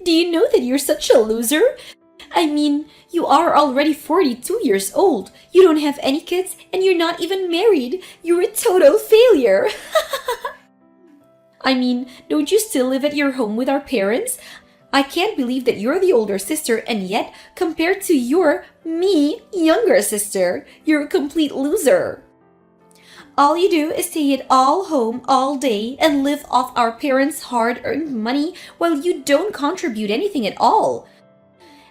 Do you know that you're such a loser? I mean, you are already 42 years old. You don't have any kids and you're not even married. You're a total failure. I mean, don't you still live at your home with our parents? I can't believe that you're the older sister and yet, compared to me, younger sister, you're a complete loser. All you do is stay at all home all day and live off our parents' hard-earned money while you don't contribute anything at all.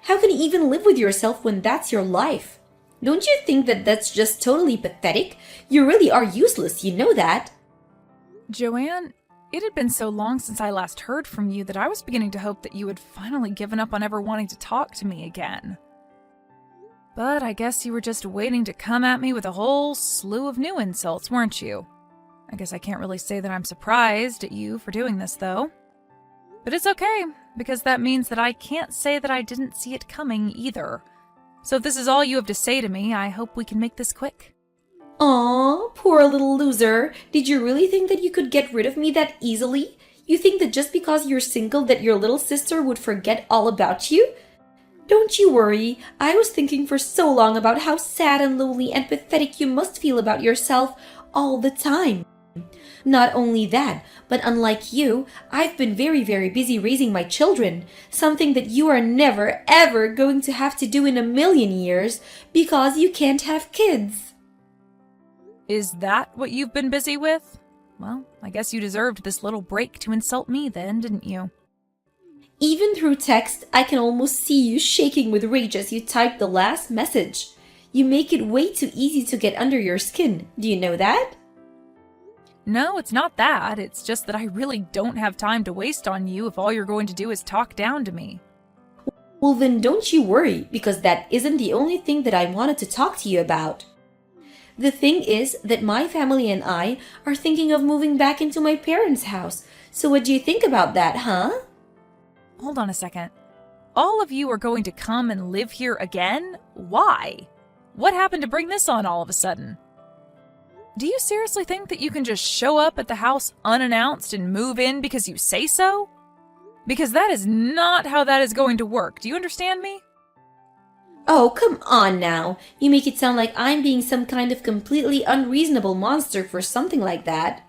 How can you even live with yourself when that's your life? Don't you think that that's just totally pathetic? You really are useless, you know that. Joanne, it had been so long since I last heard from you that I was beginning to hope that you had finally given up on ever wanting to talk to me again. But I guess you were just waiting to come at me with a whole slew of new insults, weren't you? I guess I can't really say that I'm surprised at you for doing this, though. But it's okay, because that means that I can't say that I didn't see it coming either. So if this is all you have to say to me, I hope we can make this quick. Aw, poor little loser. Did you really think that you could get rid of me that easily? You think that just because you're single that your little sister would forget all about you? Don't you worry, I was thinking for so long about how sad and lonely and pathetic you must feel about yourself all the time. Not only that, but unlike you, I've been very, very busy raising my children, something that you are never, ever going to have to do in a million years because you can't have kids. Is that what you've been busy with? Well, I guess you deserved this little break to insult me then, didn't you? Even through text, I can almost see you shaking with rage as you type the last message. You make it way too easy to get under your skin. Do you know that? No, it's not that. It's just that I really don't have time to waste on you if all you're going to do is talk down to me. Well, then don't you worry, because that isn't the only thing that I wanted to talk to you about. The thing is that my family and I are thinking of moving back into my parents' house. So what do you think about that, huh? Hold on a second. All of you are going to come and live here again? Why? What happened to bring this on all of a sudden? Do you seriously think that you can just show up at the house unannounced and move in because you say so? Because that is not how that is going to work. Do you understand me? Oh, come on now. You make it sound like I'm being some kind of completely unreasonable monster for something like that.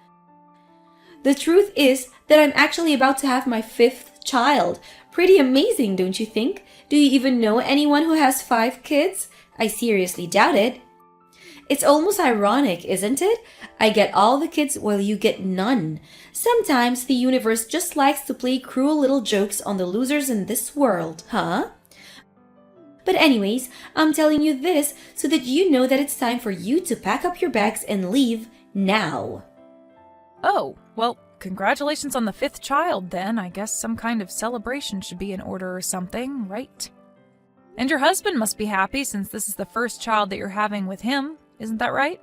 The truth is that I'm actually about to have my 5th child. Pretty amazing, don't you think? Do you even know anyone who has 5 kids? I seriously doubt it. It's almost ironic, isn't it? I get all the kids while you get none. Sometimes the universe just likes to play cruel little jokes on the losers in this world, huh? But anyways, I'm telling you this so that you know that it's time for you to pack up your bags and leave now. Oh, well, congratulations on the 5th child then. I guess some kind of celebration should be in order or something, right? And your husband must be happy since this is the first child that you're having with him. Isn't that right?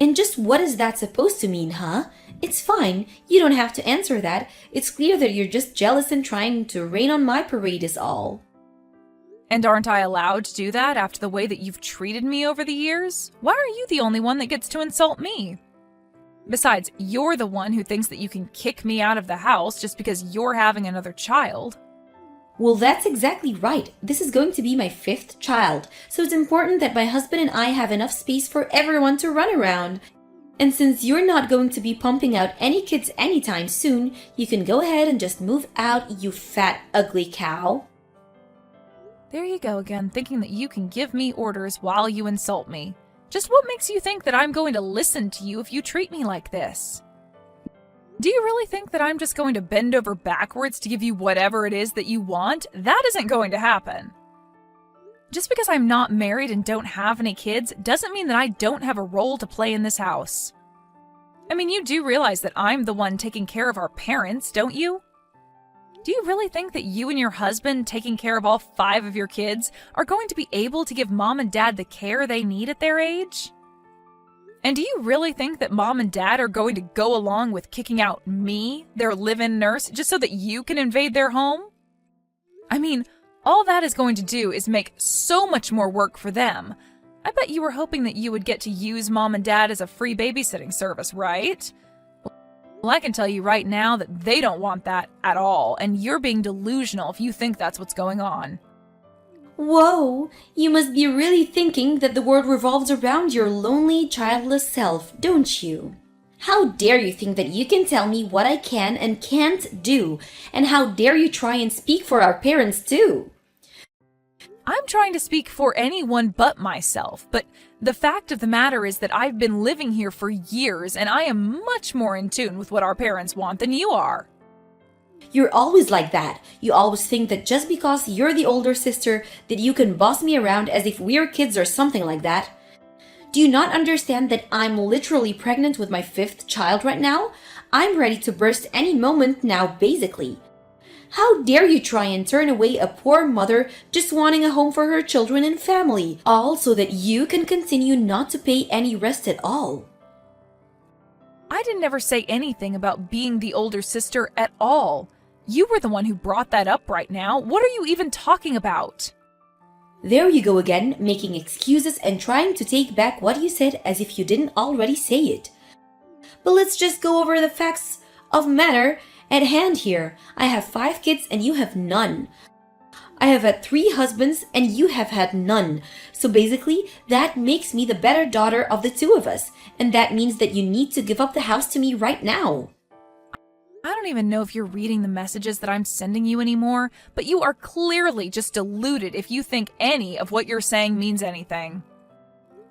And just what is that supposed to mean, huh? It's fine. You don't have to answer that. It's clear that you're just jealous and trying to rain on my parade is all. And aren't I allowed to do that after the way that you've treated me over the years? Why are you the only one that gets to insult me? Besides, you're the one who thinks that you can kick me out of the house just because you're having another child. Well, that's exactly right. This is going to be my 5th child, so it's important that my husband and I have enough space for everyone to run around. And since you're not going to be pumping out any kids anytime soon, you can go ahead and just move out, you fat, ugly cow. There you go again, thinking that you can give me orders while you insult me. Just what makes you think that I'm going to listen to you if you treat me like this? Do you really think that I'm just going to bend over backwards to give you whatever it is that you want? That isn't going to happen. Just because I'm not married and don't have any kids doesn't mean that I don't have a role to play in this house. I mean, you do realize that I'm the one taking care of our parents, don't you? Do you really think that you and your husband taking care of all 5 of your kids are going to be able to give mom and dad the care they need at their age? And do you really think that mom and dad are going to go along with kicking out me, their live-in nurse, just so that you can invade their home? I mean, all that is going to do is make so much more work for them. I bet you were hoping that you would get to use mom and dad as a free babysitting service, right? Well, I can tell you right now that they don't want that at all, and you're being delusional if you think that's what's going on. Whoa, you must be really thinking that the world revolves around your lonely, childless self, don't you? How dare you think that you can tell me what I can and can't do, and how dare you try and speak for our parents too? I'm trying to speak for anyone but myself, but the fact of the matter is that I've been living here for years and I am much more in tune with what our parents want than you are. You're always like that. You always think that just because you're the older sister that you can boss me around as if we're kids or something like that. Do you not understand that I'm literally pregnant with my 5th child right now? I'm ready to burst any moment now, basically. How dare you try and turn away a poor mother just wanting a home for her children and family, all so that you can continue not to pay any rest at all? I didn't ever say anything about being the older sister at all. You were the one who brought that up right now. What are you even talking about? There you go again, making excuses and trying to take back what you said as if you didn't already say it. But let's just go over the facts of matter at hand here. I have 5 kids and you have none. I have had 3 husbands and you have had none. So basically, that makes me the better daughter of the 2 of us. And that means that you need to give up the house to me right now. I don't even know if you're reading the messages that I'm sending you anymore, but you are clearly just deluded if you think any of what you're saying means anything.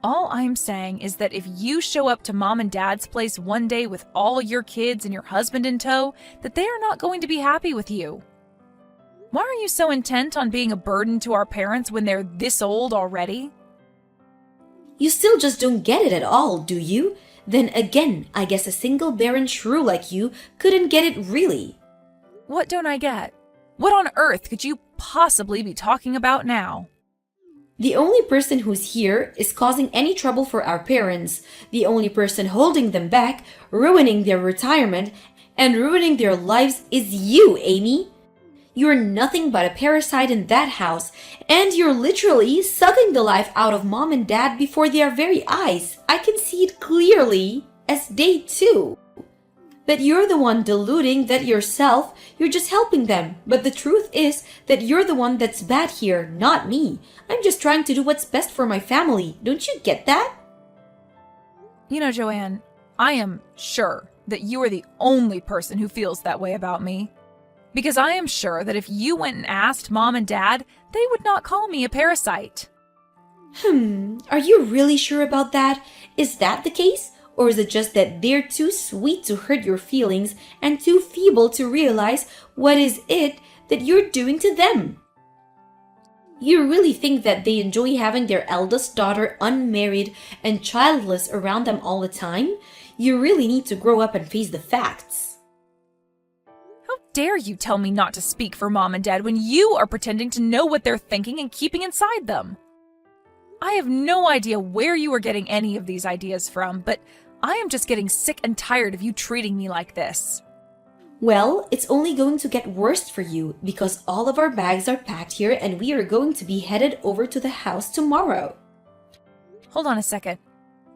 All I'm saying is that if you show up to mom and dad's place one day with all your kids and your husband in tow, that they are not going to be happy with you. Why are you so intent on being a burden to our parents when they're this old already? You still just don't get it at all, do you? Then again, I guess a single barren shrew like you couldn't get it really. What don't I get? What on earth could you possibly be talking about now? The only person who's here is causing any trouble for our parents, the only person holding them back, ruining their retirement, and ruining their lives is you, Amy. You're nothing but a parasite in that house, and you're literally sucking the life out of mom and dad before their very eyes. I can see it clearly as day 2. But you're the one deluding that yourself, you're just helping them. But the truth is that you're the one that's bad here, not me. I'm just trying to do what's best for my family. Don't you get that? You know, Joanne, I am sure that you are the only person who feels that way about me. Because I am sure that if you went and asked mom and dad, they would not call me a parasite. Are you really sure about that? Is that the case? Or is it just that they're too sweet to hurt your feelings and too feeble to realize what is it that you're doing to them? You really think that they enjoy having their eldest daughter unmarried and childless around them all the time? You really need to grow up and face the facts. How dare you tell me not to speak for mom and dad when you are pretending to know what they're thinking and keeping inside them? I have no idea where you are getting any of these ideas from, but I am just getting sick and tired of you treating me like this. Well, it's only going to get worse for you because all of our bags are packed here and we are going to be headed over to the house tomorrow. Hold on a second.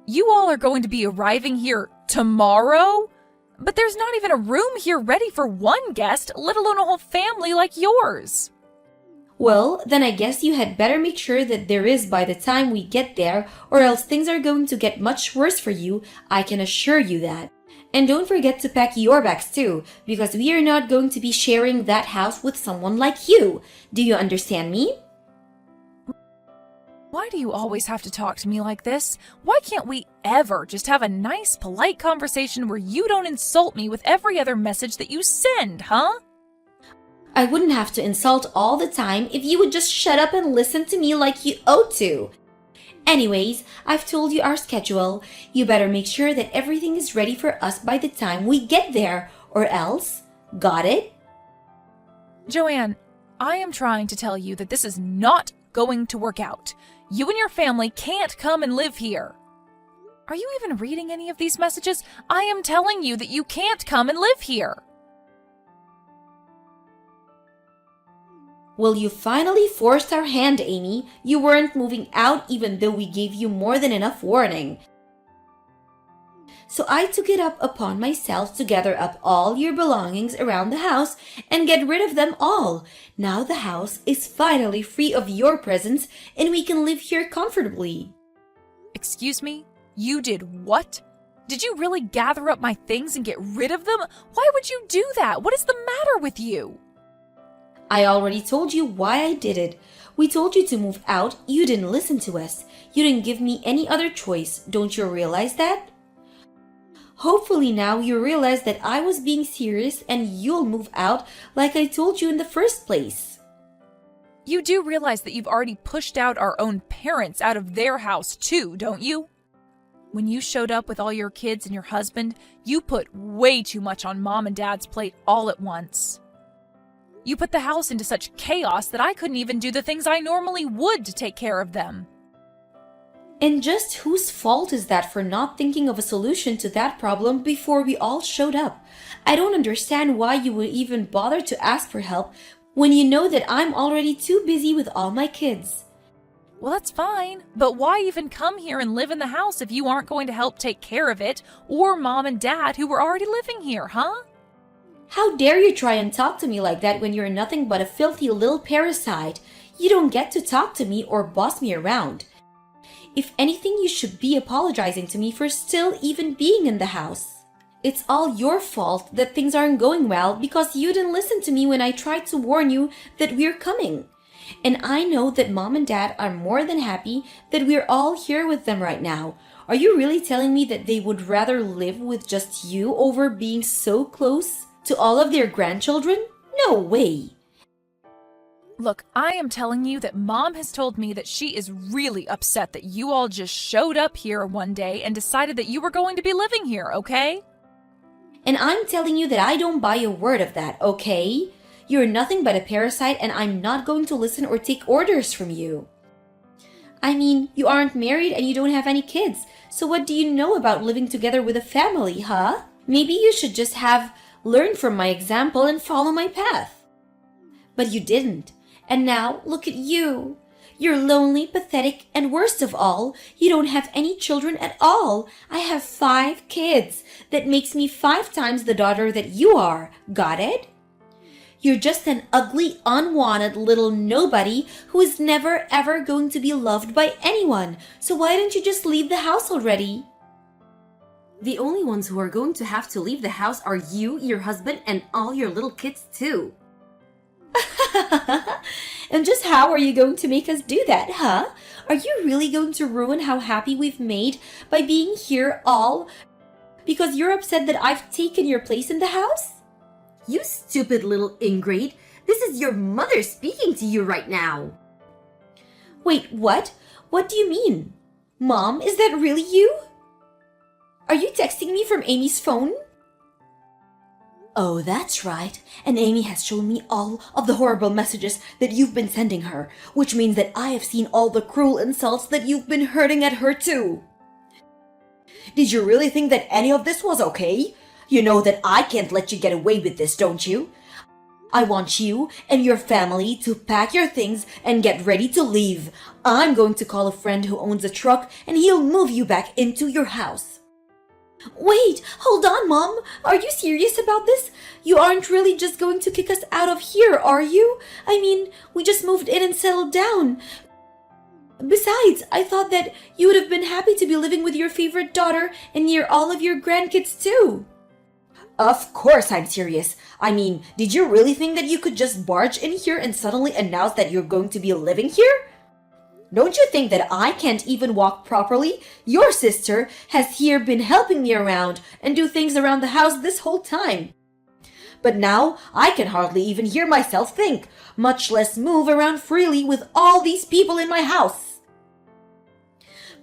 You all are going to be arriving here tomorrow? But there's not even a room here ready for one guest, let alone a whole family like yours. Well, then I guess you had better make sure that there is by the time we get there, or else things are going to get much worse for you, I can assure you that. And don't forget to pack your bags too, because we are not going to be sharing that house with someone like you. Do you understand me? Why do you always have to talk to me like this? Why can't we ever just have a nice, polite conversation where you don't insult me with every other message that you send, huh? I wouldn't have to insult all the time if you would just shut up and listen to me like you ought to. Anyways, I've told you our schedule. You better make sure that everything is ready for us by the time we get there, or else. Got it? Joanne, I am trying to tell you that this is not going to work out. You and your family can't come and live here. Are you even reading any of these messages? I am telling you that you can't come and live here. Well, you finally forced our hand, Amy. You weren't moving out even though we gave you more than enough warning. So I took it up upon myself to gather up all your belongings around the house and get rid of them all. Now the house is finally free of your presence and we can live here comfortably. Excuse me? You did what? Did you really gather up my things and get rid of them? Why would you do that? What is the matter with you? I already told you why I did it. We told you to move out. You didn't listen to us. You didn't give me any other choice. Don't you realize that? Hopefully now you realize that I was being serious and you'll move out like I told you in the first place. You do realize that you've already pushed out our own parents out of their house too, don't you? When you showed up with all your kids and your husband, you put way too much on Mom and Dad's plate all at once. You put the house into such chaos that I couldn't even do the things I normally would to take care of them. And just whose fault is that for not thinking of a solution to that problem before we all showed up? I don't understand why you would even bother to ask for help when you know that I'm already too busy with all my kids. Well, that's fine, but why even come here and live in the house if you aren't going to help take care of it, or Mom and Dad who were already living here, huh? How dare you try and talk to me like that when you're nothing but a filthy little parasite? You don't get to talk to me or boss me around. If anything, you should be apologizing to me for still even being in the house. It's all your fault that things aren't going well because you didn't listen to me when I tried to warn you that we're coming. And I know that Mom and Dad are more than happy that we're all here with them right now. Are you really telling me that they would rather live with just you over being so close to all of their grandchildren? No way. Look, I am telling you that Mom has told me that she is really upset that you all just showed up here one day and decided that you were going to be living here, okay? And I'm telling you that I don't buy a word of that, okay? You're nothing but a parasite and I'm not going to listen or take orders from you. I mean, you aren't married and you don't have any kids, so what do you know about living together with a family, huh? Maybe you should just have learned from my example and follow my path. But you didn't. And now, look at you. You're lonely, pathetic, and worst of all, you don't have any children at all. I have 5 kids. That makes me 5 times the daughter that you are. Got it? You're just an ugly, unwanted little nobody who is never ever going to be loved by anyone. So why don't you just leave the house already? The only ones who are going to have to leave the house are you, your husband, and all your little kids too. And just how are you going to make us do that, huh? Are you really going to ruin how happy we've made by being here all because you're upset that I've taken your place in the house? You stupid little ingrate. This is your mother speaking to you right now. Wait, what? What do you mean? Mom, is that really you? Are you texting me from Amy's phone? Oh, that's right. And Amy has shown me all of the horrible messages that you've been sending her, which means that I have seen all the cruel insults that you've been hurting at her too. Did you really think that any of this was okay? You know that I can't let you get away with this, don't you? I want you and your family to pack your things and get ready to leave. I'm going to call a friend who owns a truck and he'll move you back into your house. Wait, hold on, Mom. Are you serious about this? You aren't really just going to kick us out of here, are you? I mean, we just moved in and settled down. Besides, I thought that you would have been happy to be living with your favorite daughter and near all of your grandkids too. Of course I'm serious. I mean, did you really think that you could just barge in here and suddenly announce that you're going to be living here? Don't you think that I can't even walk properly? Your sister has here been helping me around and do things around the house this whole time. But now I can hardly even hear myself think, much less move around freely with all these people in my house.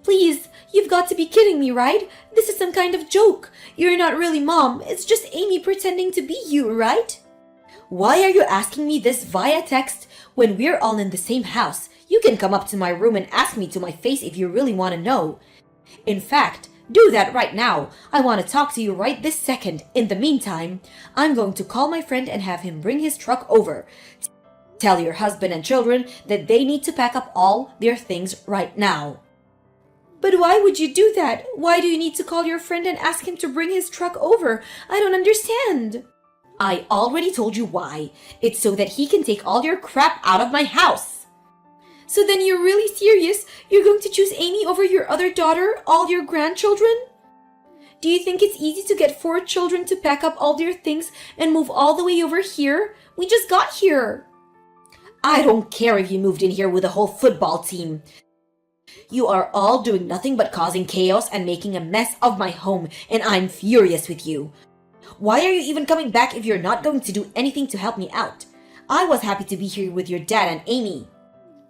Please, you've got to be kidding me, right? This is some kind of joke. You're not really Mom. It's just Amy pretending to be you, right? Why are you asking me this via text when we're all in the same house? You can come up to my room and ask me to my face if you really want to know. In fact, do that right now. I want to talk to you right this second. In the meantime, I'm going to call my friend and have him bring his truck over. Tell your husband and children that they need to pack up all their things right now. But why would you do that? Why do you need to call your friend and ask him to bring his truck over? I don't understand. I already told you why. It's so that he can take all your crap out of my house. So then you're really serious? You're going to choose Amy over your other daughter, all your grandchildren? Do you think it's easy to get 4 children to pack up all their things and move all the way over here? We just got here. I don't care if you moved in here with a whole football team. You are all doing nothing but causing chaos and making a mess of my home, and I'm furious with you. Why are you even coming back if you're not going to do anything to help me out? I was happy to be here with your dad and Amy.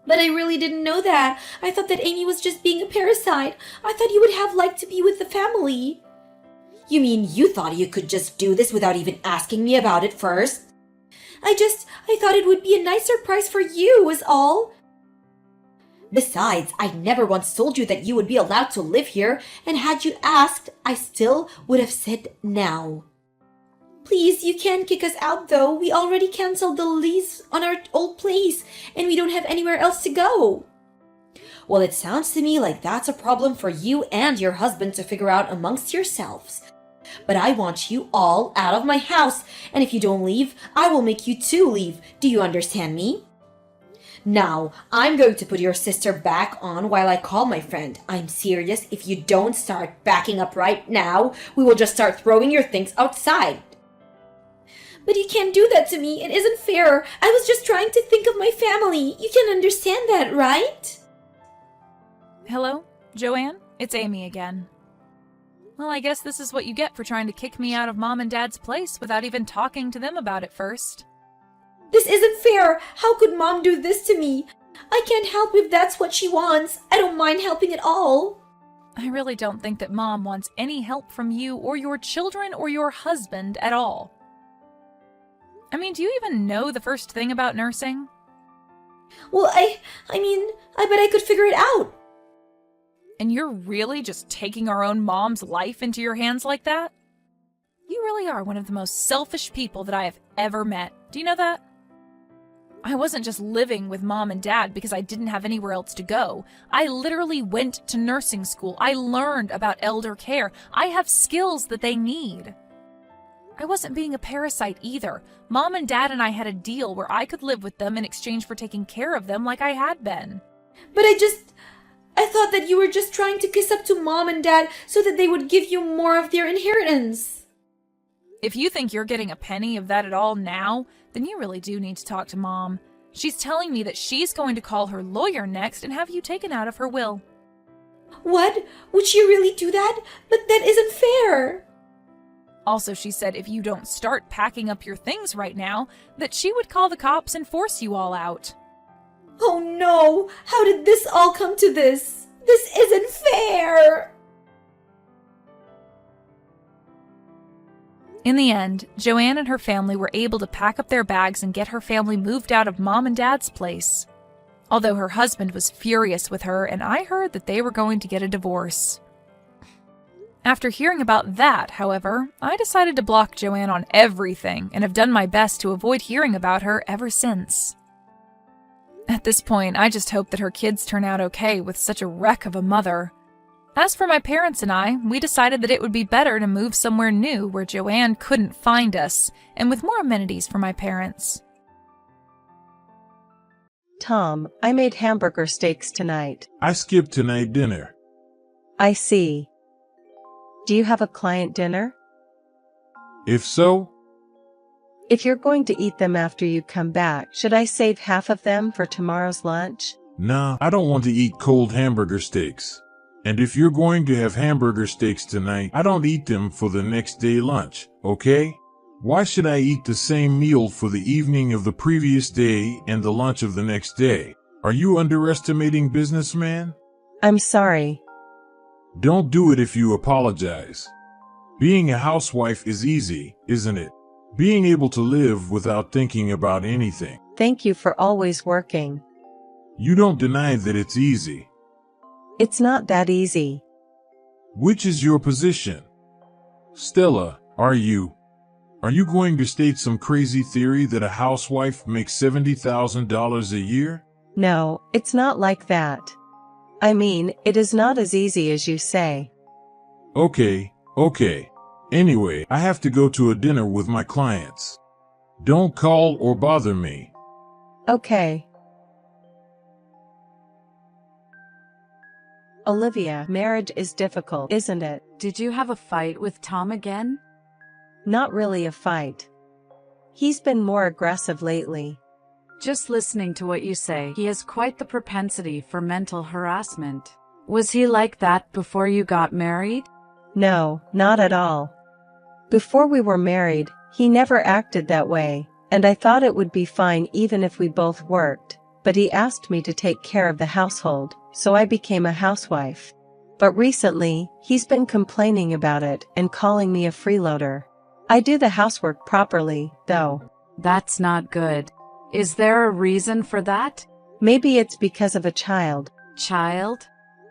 But I really didn't know that. I thought that Amy was just being a parasite. I thought you would have liked to be with the family. You mean you thought you could just do this without even asking me about it first? I thought it would be a nice surprise for you, is all. Besides, I never once told you that you would be allowed to live here, and had you asked, I still would have said now. Please, you can't kick us out though. We already canceled the lease on our old place, and we don't have anywhere else to go. Well, it sounds to me like that's a problem for you and your husband to figure out amongst yourselves. But I want you all out of my house, and if you don't leave, I will make you two leave. Do you understand me? Now, I'm going to put your sister back on while I call my friend. I'm serious. If you don't start backing up right now, we will just start throwing your things outside. But you can't do that to me. It isn't fair. I was just trying to think of my family. You can understand that, right? Hello, Joanne? It's Amy again. Well, I guess this is what you get for trying to kick me out of Mom and Dad's place without even talking to them about it first. This isn't fair. How could Mom do this to me? I can't help if that's what she wants. I don't mind helping at all. I really don't think that Mom wants any help from you or your children or your husband at all. I mean, do you even know the first thing about nursing? Well, I bet I could figure it out. And you're really just taking our own mom's life into your hands like that? You really are one of the most selfish people that I have ever met. Do you know that? I wasn't just living with Mom and Dad because I didn't have anywhere else to go. I literally went to nursing school. I learned about elder care. I have skills that they need. I wasn't being a parasite either. Mom and Dad and I had a deal where I could live with them in exchange for taking care of them like I had been. But I thought that you were just trying to kiss up to Mom and Dad so that they would give you more of their inheritance. If you think you're getting a penny of that at all now, then you really do need to talk to Mom. She's telling me that she's going to call her lawyer next and have you taken out of her will. What? Would she really do that? But that isn't fair. Also, she said if you don't start packing up your things right now, that she would call the cops and force you all out. Oh no! How did this all come to this? This isn't fair! In the end, Joanne and her family were able to pack up their bags and get her family moved out of Mom and Dad's place. Although her husband was furious with her, and I heard that they were going to get a divorce. After hearing about that, however, I decided to block Joanne on everything and have done my best to avoid hearing about her ever since. At this point, I just hope that her kids turn out okay with such a wreck of a mother. As for my parents and I, we decided that it would be better to move somewhere new where Joanne couldn't find us, and with more amenities for my parents. Tom, I made hamburger steaks tonight. I skipped tonight dinner. I see. Do you have a client dinner? If so, If you're going to eat them after you come back, should I save half of them for tomorrow's lunch? nah, I don't want to eat cold hamburger steaks. And if you're going to have hamburger steaks tonight, I don't eat them for the next day lunch, okay? Why should I eat the same meal for the evening of the previous day and the lunch of the next day? Are you underestimating businessman? I'm sorry. Don't do it if you apologize. Being a housewife is easy, isn't it? Being able to live without thinking about anything. Thank you for always working. You don't deny that it's easy. It's not that easy. Which is your position? Stella, are you going to state some crazy theory that a housewife makes $70,000 a year? No, it's not like that. I mean, it is not as easy as you say. Okay. Anyway, I have to go to a dinner with my clients. Don't call or bother me. Okay. Olivia, marriage is difficult, isn't it? Did you have a fight with Tom again? Not really a fight. He's been more aggressive lately. Just listening to what you say, he has quite the propensity for mental harassment. Was he like that before you got married? No, not at all. Before we were married, he never acted that way, and I thought it would be fine even if we both worked, but he asked me to take care of the household, so I became a housewife. But recently, he's been complaining about it and calling me a freeloader. I do the housework properly, though. That's not good. Is there a reason for that? Maybe it's because of a child. Child?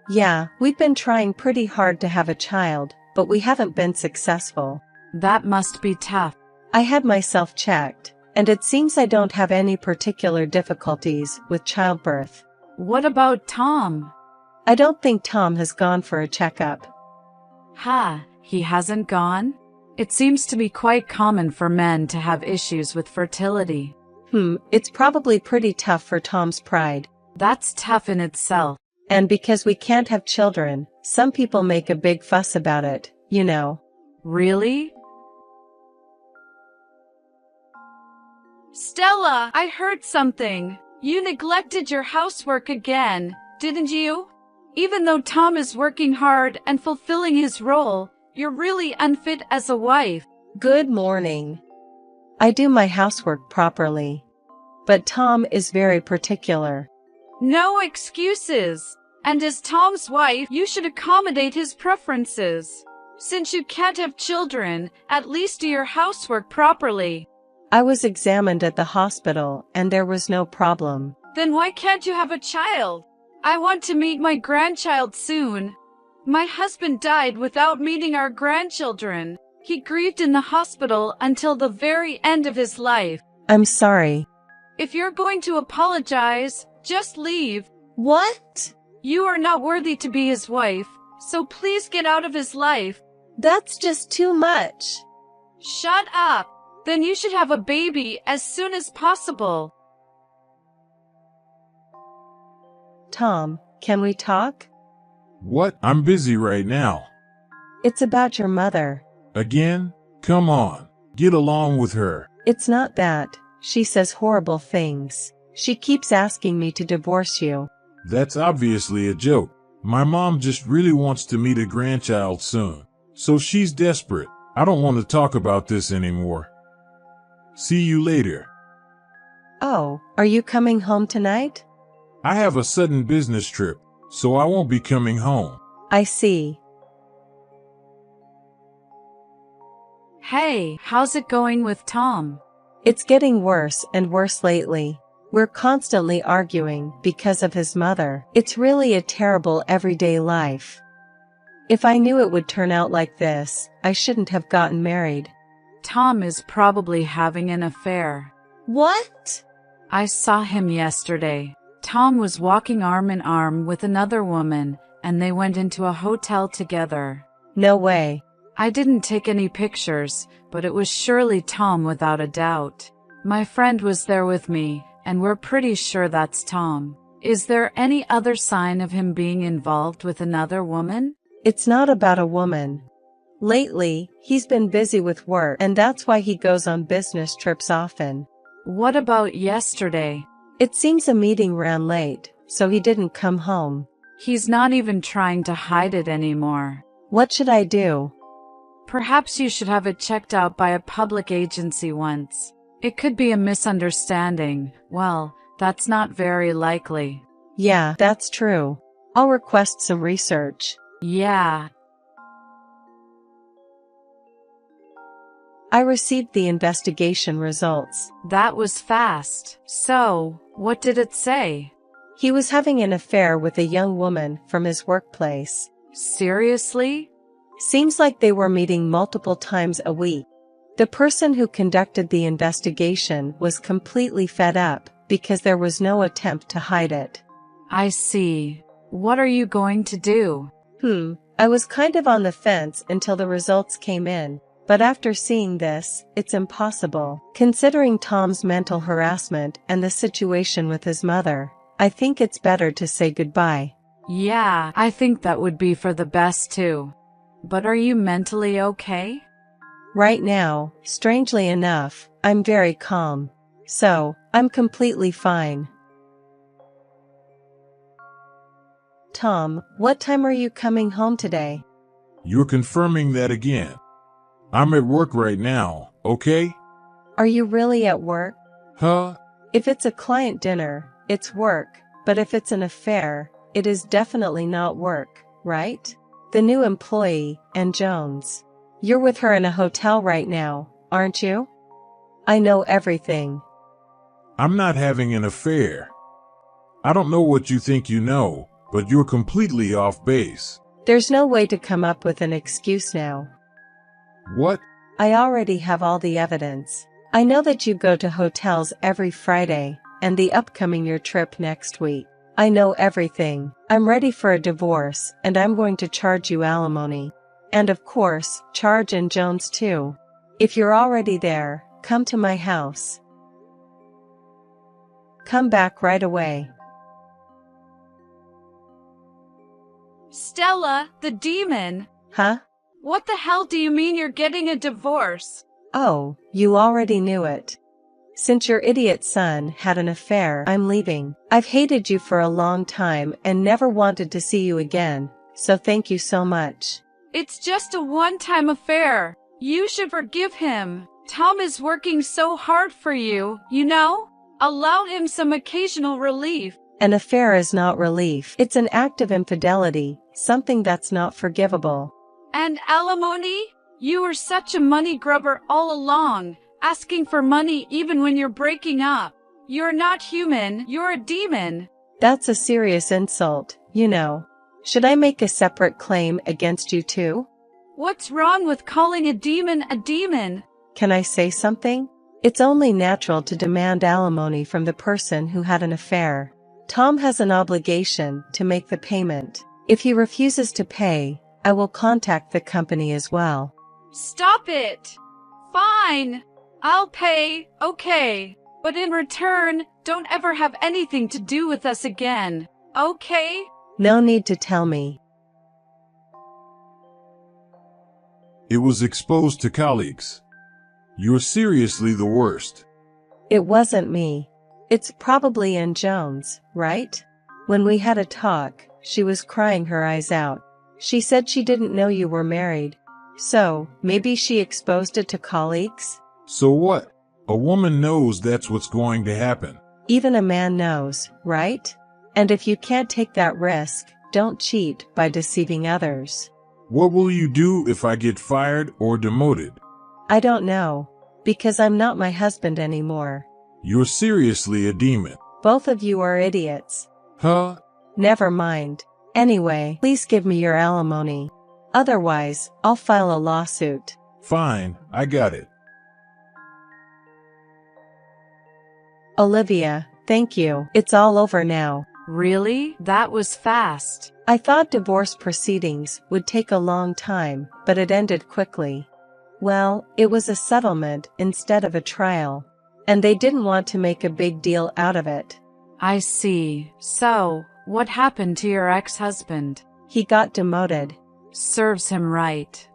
Yeah, we've been trying pretty hard to have a child, but we haven't been successful. That must be tough. I had myself checked, and it seems I don't have any particular difficulties with childbirth. What about Tom? I don't think Tom has gone for a checkup. He hasn't gone? It seems to be quite common for men to have issues with fertility. It's probably pretty tough for Tom's pride. That's tough in itself. And because we can't have children, some people make a big fuss about it, you know. Really? Stella, I heard something. You neglected your housework again, didn't you? Even though Tom is working hard and fulfilling his role, you're really unfit as a wife. Good morning. I do my housework properly. But Tom is very particular. No excuses. And as Tom's wife, you should accommodate his preferences. Since you can't have children, at least do your housework properly. I was examined at the hospital and there was no problem. Then why can't you have a child? I want to meet my grandchild soon. My husband died without meeting our grandchildren. He grieved in the hospital until the very end of his life. I'm sorry. If you're going to apologize, just leave. What? You are not worthy to be his wife, so please get out of his life. That's just too much. Shut up. Then you should have a baby as soon as possible. Tom, can we talk? What? I'm busy right now. It's about your mother. Again? Come on. Get along with her. It's not that. She says horrible things. She keeps asking me to divorce you. That's obviously a joke. My mom just really wants to meet a grandchild soon. So she's desperate. I don't want to talk about this anymore. See you later. Oh, are you coming home tonight? I have a sudden business trip, so I won't be coming home. I see. Hey, how's it going with Tom? It's getting worse and worse lately. We're constantly arguing because of his mother. It's really a terrible everyday life. If I knew it would turn out like this, I shouldn't have gotten married. Tom is probably having an affair. What? I saw him yesterday. Tom was walking arm in arm with another woman, and they went into a hotel together. No way. I didn't take any pictures, but it was surely Tom without a doubt. My friend was there with me, and we're pretty sure that's Tom. Is there any other sign of him being involved with another woman? It's not about a woman. Lately, he's been busy with work, and that's why he goes on business trips often. What about yesterday? It seems a meeting ran late, so he didn't come home. He's not even trying to hide it anymore. What should I do? Perhaps you should have it checked out by a public agency once. It could be a misunderstanding. Well, that's not very likely. Yeah, that's true. I'll request some research. Yeah. I received the investigation results. That was fast. So, what did it say? He was having an affair with a young woman from his workplace. Seriously? Seems like they were meeting multiple times a week. The person who conducted the investigation was completely fed up because there was no attempt to hide it. I see. What are you going to do? I was kind of on the fence until the results came in, but after seeing this, it's impossible. Considering Tom's mental harassment and the situation with his mother, I think it's better to say goodbye. Yeah, I think that would be for the best too. But are you mentally okay? Right now, strangely enough, I'm very calm. So, I'm completely fine. Tom, what time are you coming home today? You're confirming that again. I'm at work right now, okay? Are you really at work? Huh? If it's a client dinner, it's work, but if it's an affair, it is definitely not work, right? The new employee, and Jones. You're with her in a hotel right now, aren't you? I know everything. I'm not having an affair. I don't know what you think you know, but you're completely off base. There's no way to come up with an excuse now. What? I already have all the evidence. I know that you go to hotels every Friday, and the upcoming your trip next week. I know everything. I'm ready for a divorce, and I'm going to charge you alimony. And of course, charge and Jones too. If you're already there, come to my house. Come back right away. Stella, the demon! Huh? What the hell do you mean you're getting a divorce? Oh, you already knew it. Since your idiot son had an affair, I'm leaving. I've hated you for a long time and never wanted to see you again, so thank you so much. It's just a one-time affair. You should forgive him. Tom is working so hard for you, you know? Allow him some occasional relief. An affair is not relief. It's an act of infidelity, something that's not forgivable. And alimony? You were such a money grubber all along, asking for money even when you're breaking up. You're not human, you're a demon. That's a serious insult, you know. Should I make a separate claim against you too? What's wrong with calling a demon a demon? Can I say something? It's only natural to demand alimony from the person who had an affair. Tom has an obligation to make the payment. If he refuses to pay, I will contact the company as well. Stop it! Fine, I'll pay, okay. But in return, don't ever have anything to do with us again, okay? No need to tell me. It was exposed to colleagues. You're seriously the worst. It wasn't me. It's probably in Jones, right? When we had a talk, she was crying her eyes out. She said she didn't know you were married. So, maybe she exposed it to colleagues? So what? A woman knows that's what's going to happen. Even a man knows, right? And if you can't take that risk, don't cheat by deceiving others. What will you do if I get fired or demoted? I don't know. Because I'm not my husband anymore. You're seriously a demon. Both of you are idiots. Huh? Never mind. Anyway, please give me your alimony. Otherwise, I'll file a lawsuit. Fine, I got it. Olivia, thank you. It's all over now. Really? That was fast. I thought divorce proceedings would take a long time, but it ended quickly. Well, it was a settlement instead of a trial. And they didn't want to make a big deal out of it. I see. So, what happened to your ex-husband? He got demoted. Serves him right.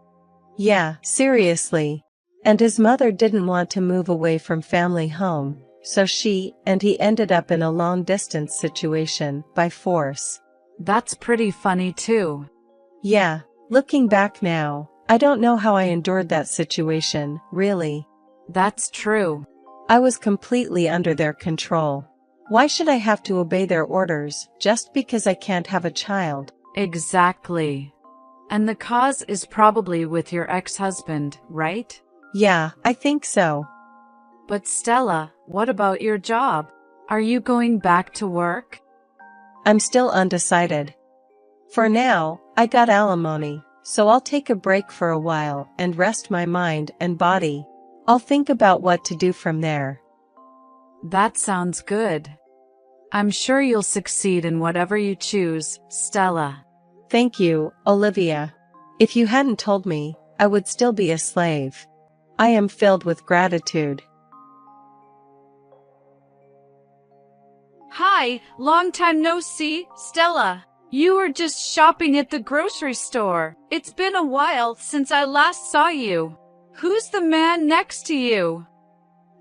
Yeah, seriously. And his mother didn't want to move away from family home, so she and he ended up in a long-distance situation by force. That's pretty funny too. Yeah, looking back now, I don't know how I endured that situation, really. That's true. I was completely under their control. Why should I have to obey their orders just because I can't have a child? Exactly. And the cause is probably with your ex-husband, right? Yeah, I think so. But Stella, what about your job? Are you going back to work? I'm still undecided. For now, I got alimony, so I'll take a break for a while and rest my mind and body. I'll think about what to do from there. That sounds good. I'm sure you'll succeed in whatever you choose, Stella. Thank you, Olivia. If you hadn't told me, I would still be a slave. I am filled with gratitude. Hi, long time no see, Stella. You were just shopping at the grocery store. It's been a while since I last saw you. Who's the man next to you?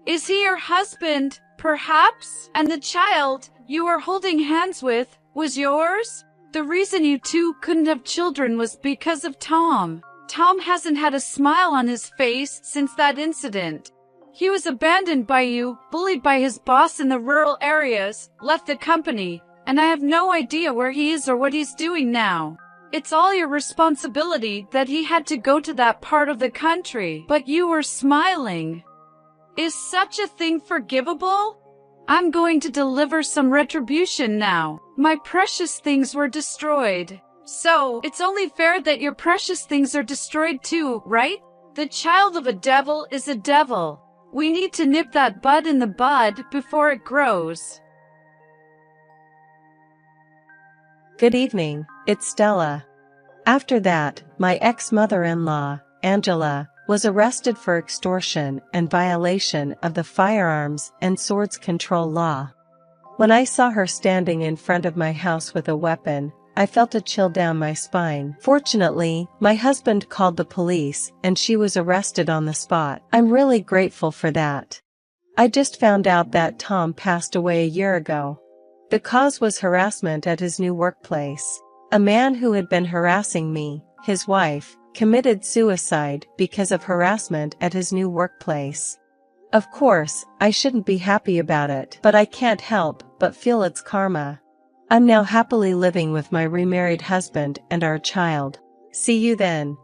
Is he your husband, perhaps? And the child you were holding hands with was yours? The reason you two couldn't have children was because of Tom. Tom hasn't had a smile on his face since that incident. He was abandoned by you, bullied by his boss in the rural areas, left the company, and I have no idea where he is or what he's doing now. It's all your responsibility that he had to go to that part of the country, but you were smiling. Is such a thing forgivable? I'm going to deliver some retribution now. My precious things were destroyed. So, it's only fair that your precious things are destroyed too, right? The child of a devil is a devil. We need to nip that bud in the bud before it grows. Good evening, it's Stella. After that, my ex-mother-in-law, Angela, was arrested for extortion and violation of the firearms and swords control law. When I saw her standing in front of my house with a weapon, I felt a chill down my spine. Fortunately, my husband called the police and she was arrested on the spot. I'm really grateful for that. I just found out that Tom passed away a year ago. The cause was harassment at his new workplace. A man who had been harassing me, his wife, committed suicide because of harassment at his new workplace. Of course, I shouldn't be happy about it, but I can't help but feel it's karma. I'm now happily living with my remarried husband and our child. See you then.